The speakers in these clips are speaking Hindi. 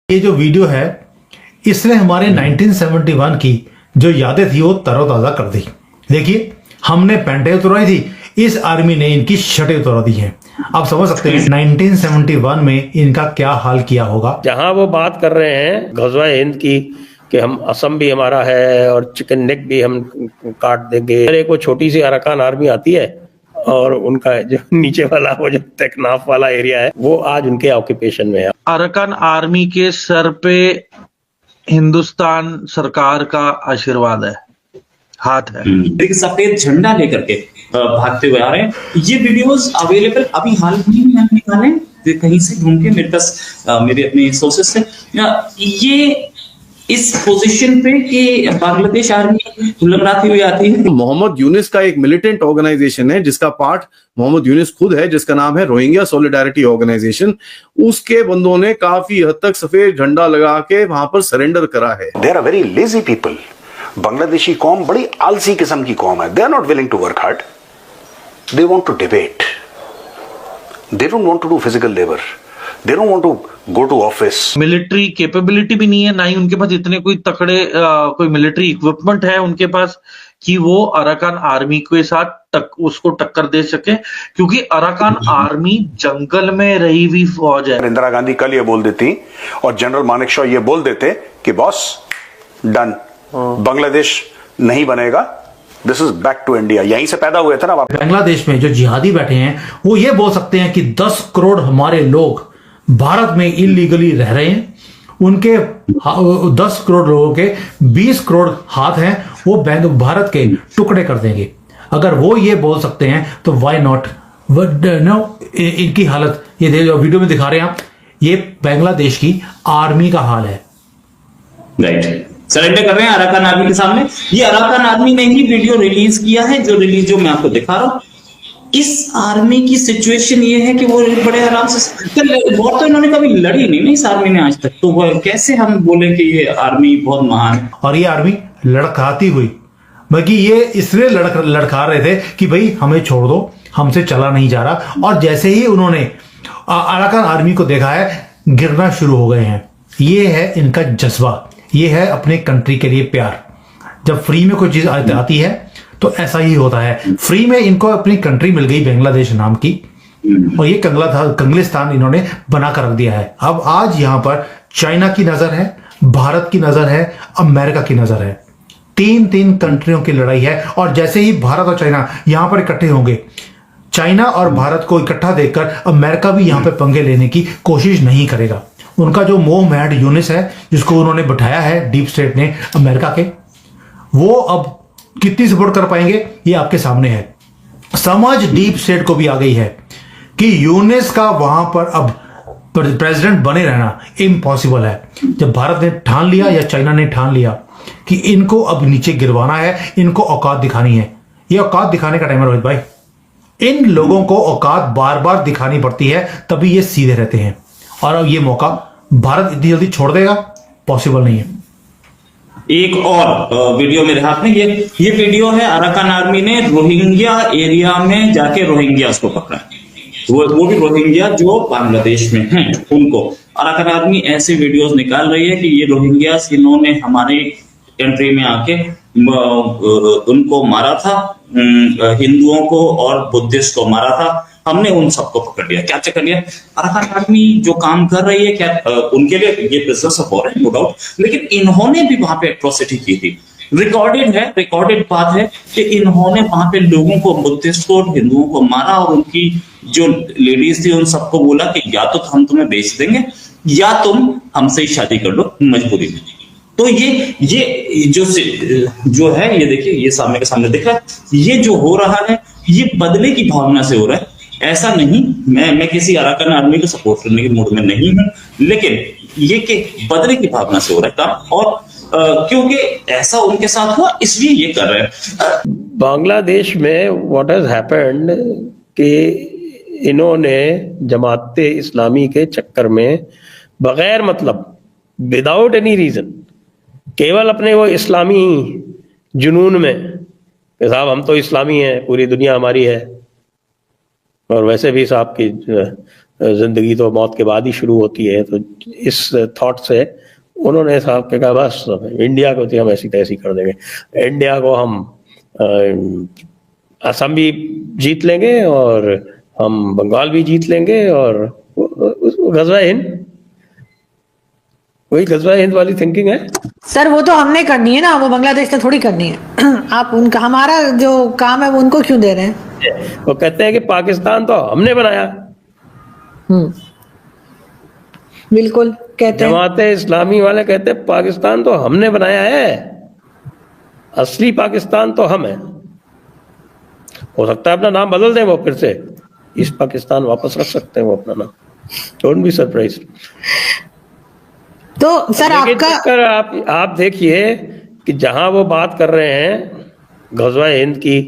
ये जो वीडियो है इसने हमारे 1971 की जो यादें थी वो तरोताजा कर दी। देखिए, हमने पैंटें उतरवाई थी, इस आर्मी ने इनकी शर्टें उतरवा दी हैं। आप समझ सकते हैं 1971 में इनका क्या हाल किया होगा। जहां वो बात कर रहे हैं गज़वा हिंद की कि हम असम भी हमारा है और चिकन नेक भी हम काट देंगे। एक वो छोटी सी अराकान आर्मी आती है और उनका जो नीचे वाला वो जो टेकनाफ वाला एरिया है वो आज उनके ऑक्यूपेशन में है। अराकान आर्मी के सर पे हिंदुस्तान सरकार का आशीर्वाद है, हाथ है। एक सफेद झंडा लेकर के भागते हुए आ रहे हैं। ये वीडियोस अवेलेबल अभी हाल ही में मैंने निकाले कहीं से ढूंढ के, मेरे पास मेरे अपने सोर्सेस से। ये इस पोजीशन पे कि बांग्लादेश आर्मी लहराती हुई आती है। मोहम्मद यूनिस का एक मिलिटेंट ऑर्गेनाइजेशन है जिसका पार्ट मोहम्मद यूनिस खुद है, जिसका नाम है रोहिंग्या सॉलिडारिटी ऑर्गेनाइजेशन। उसके बंदों ने काफी हद तक सफेद झंडा लगा के वहां पर सरेंडर करा है। They are very lazy people. Bangladeshi कौम बड़ी आलसी किस्म की कौम है। They are not willing to work hard, they want to debate, they don't want to do physical labour, they don't want to go to office. Military capability भी नहीं है, ना ही उनके पास इतने कोई तकड़े कोई मिलिट्री इक्विपमेंट है उनके पास कि वो अराकान आर्मी के साथ उसको टक्कर दे सके, क्योंकि अराकान आर्मी जंगल में रही हुई फौज है। इंदिरा गांधी कल ये बोल देती और जनरल मानेकशॉ ये बोल देते कि बॉस डन, बांग्लादेश नहीं बनेगा, this is back to India. यहीं से पैदा हुए थे ना। बांग्लादेश में जो जिहादी बैठे हैं वो ये बोल सकते हैं कि 10 करोड़ हमारे लोग भारत में इलीगली रह रहे हैं, उनके 10 करोड़ लोगों के 20 करोड़ हाथ हैं, वो भारत के टुकड़े कर देंगे। अगर वो ये बोल सकते हैं तो व्हाई नॉट नो। इनकी हालत ये वीडियो में दिखा रहे हैं आप, ये बांग्लादेश की आर्मी का हाल है। राइट, सरेंडर कर रहे हैं अराकान आर्मी के सामने। ये अराकान आर्मी ने ही वीडियो रिलीज किया है, जो मैं आपको दिखा रहा हूं। इस आर्मी की सिचुएशन ये है कि वो बड़े आराम से वॉर तो इन्होंने कभी लड़ी नहीं इस आर्मी ने आज तक, तो वो कैसे हम बोले कि ये आर्मी बहुत महान है। और ये आर्मी लड़खड़ाती हुई, बल्कि ये इसलिए लड़खड़ा रहे थे कि भाई हमें छोड़ दो, हमसे चला नहीं जा रहा। और जैसे ही उन्होंने अराकान आर्मी को देखा है, गिरना शुरू हो गए हैं। ये है इनका जज्बा, ये है अपने कंट्री के लिए प्यार। जब फ्री में कोई चीज आती है तो ऐसा ही होता है। फ्री में इनको अपनी कंट्री मिल गई बांग्लादेश नाम की, और ये कंगलिस्तान इन्होंने बना कर रख दिया है। अब आज यहां पर चाइना की नजर है, भारत की नजर है, अमेरिका की नजर है। तीन कंट्रियों की लड़ाई है। और जैसे ही भारत और चाइना यहां पर इकट्ठे होंगे, चाइना और भारत को इकट्ठा देखकर अमेरिका भी यहां पर पंगे लेने की कोशिश नहीं करेगा। उनका जो मोहम्मद यूनिस है, जिसको उन्होंने बैठाया है डीप स्टेट ने अमेरिका के, वो अब कितनी सपोर्ट कर पाएंगे ये आपके सामने है। समझ डीप स्टेट को भी आ गई है कि यूनिस का वहां पर अब प्रेसिडेंट बने रहना इम्पॉसिबल है। जब भारत ने ठान लिया या चाइना ने ठान लिया कि इनको अब नीचे गिरवाना है, इनको औकात दिखानी है, ये औकात दिखाने का टाइम है रोहित भाई। इन लोगों को औकात बार बार दिखानी पड़ती है, तभी ये सीधे रहते हैं। और अब ये मौका भारत इतनी जल्दी छोड़ देगा, पॉसिबल नहीं है। एक और वीडियो मेरे हाथ में, ये वीडियो है अराकान आर्मी ने रोहिंग्या एरिया में जाके रोहिंग्यास को पकड़ा, वो भी रोहिंग्या जो बांग्लादेश में हैं उनको। अराकान आर्मी ऐसे वीडियोस निकाल रही है कि ये रोहिंग्यास इन्होंने हमारे कंट्री में आके उनको मारा था, हिंदुओं को और बुद्धिस्ट को मारा था, हमने उन सबको पकड़ लिया। क्या कर लिया? अराकान आर्मी जो काम कर रही है, क्या उनके लिए ये बिजनेस ऑफ वॉर है, नो डाउट, लेकिन इन्होंने भी वहां पे एट्रोसिटी की थी। रिकॉर्डेड बात है कि इन्होंने वहां पे लोगों को, बुद्धिस्ट को, हिंदुओं को मारा और उनकी जो लेडीज थी उन सबको बोला कि या तो हम तुम्हें बेच देंगे या तुम हमसे ही शादी कर लो मजबूरी में। तो ये जो है, ये देखिए, ये सामने के सामने दिख रहा है, ये जो हो रहा है ये बदले की भावना से हो रहा है। ऐसा नहीं, मैं किसी अराकान आर्मी को सपोर्ट करने के मूड में नहीं हूं, लेकिन ये कि बदले की भावना से हो रहा है काम, और क्योंकि ऐसा उनके साथ हुआ इसलिए ये कर रहे हैं। बांग्लादेश में व्हाट हैज हैपेंड कि इन्होंने जमाते इस्लामी के चक्कर में बगैर मतलब, विदाउट एनी रीजन, केवल अपने वो इस्लामी जुनून में कि साहब हम तो इस्लामी हैं, पूरी दुनिया हमारी है, और वैसे भी साहब की जिंदगी तो मौत के बाद ही शुरू होती है। तो इस थॉट से उन्होंने साहब के कहा बस इंडिया को तो हम ऐसी तैसी कर देंगे, इंडिया को हम असम भी जीत लेंगे और हम बंगाल भी जीत लेंगे, और गजवा हिंद, वही गजवा हिंद वाली थिंकिंग है। सर वो तो हमने करनी है ना, वो बांग्लादेश ने थोड़ी करनी है। आप उनका, हमारा जो काम है वो उनको क्यों दे रहे हैं? वो कहते हैं कि पाकिस्तान तो हमने बनाया। बिल्कुल कहते हैं। जमाते इस्लामी वाले कहते हैं पाकिस्तान तो हमने बनाया है, असली पाकिस्तान तो हम है। हो सकता है अपना नाम बदल दें वो, फिर से ईस्ट पाकिस्तान वापस रख सकते हैं वो अपना नाम, डोंट बी सरप्राइज। तो सर आपका आप देखिए कि जहां वो बात कर रहे हैं गजवा हिंद की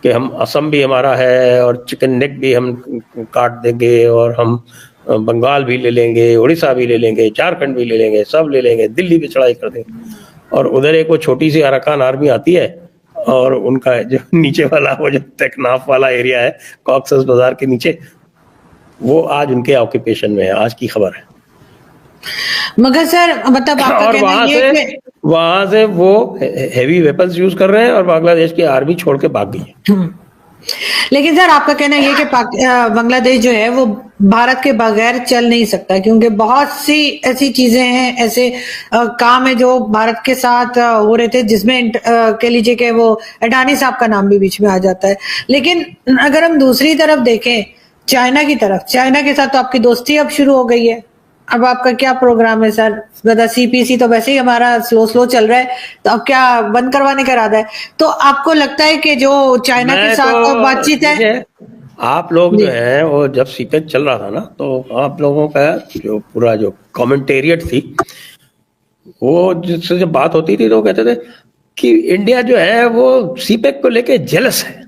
कि हम असम भी हमारा है और चिकन नेक भी हम काट देंगे और हम बंगाल भी ले लेंगे, उड़ीसा भी ले लेंगे, झारखंड भी ले लेंगे, सब ले लेंगे, दिल्ली भी चढ़ाई कर देंगे, और उधर एक वो छोटी सी अराकान आर्मी आती है और उनका जो नीचे वाला वो जो टेकनाफ वाला एरिया है कॉक्सस बाजार के नीचे, वो आज उनके ऑक्यूपेशन में है, आज की खबर है। मगर सर मतलब आपका और कहना ये है कि वहां से वो हेवी वेपन्स यूज कर रहे हैं और बांग्लादेश की आर्मी छोड़ के भाग गई है। लेकिन सर आपका कहना ये कि बांग्लादेश जो है वो भारत के बगैर चल नहीं सकता, क्योंकि बहुत सी ऐसी चीजें हैं, ऐसे काम है जो भारत के साथ हो रहे थे, जिसमें कह लीजिए कि वो अडानी साहब का नाम भी बीच में आ जाता है। लेकिन अगर हम दूसरी तरफ देखें, चाइना की तरफ, चाइना के साथ तो आपकी दोस्ती अब शुरू हो गई है। अब आपका क्या प्रोग्राम है सर? मतलब सीपीसी तो वैसे ही हमारा स्लो चल रहा है, तो अब क्या बंद करवाने का इरादा है? तो आपको लगता है कि जो चाइना के साथ बातचीत है, आप लोग जो है वो जब सीपेक चल रहा था ना, तो आप लोगों का जो पूरा जो कमेंटेरियट थी, वो जिससे जब बात होती थी तो कहते थे कि इंडिया जो है वो सीपेक को लेके जेलस है।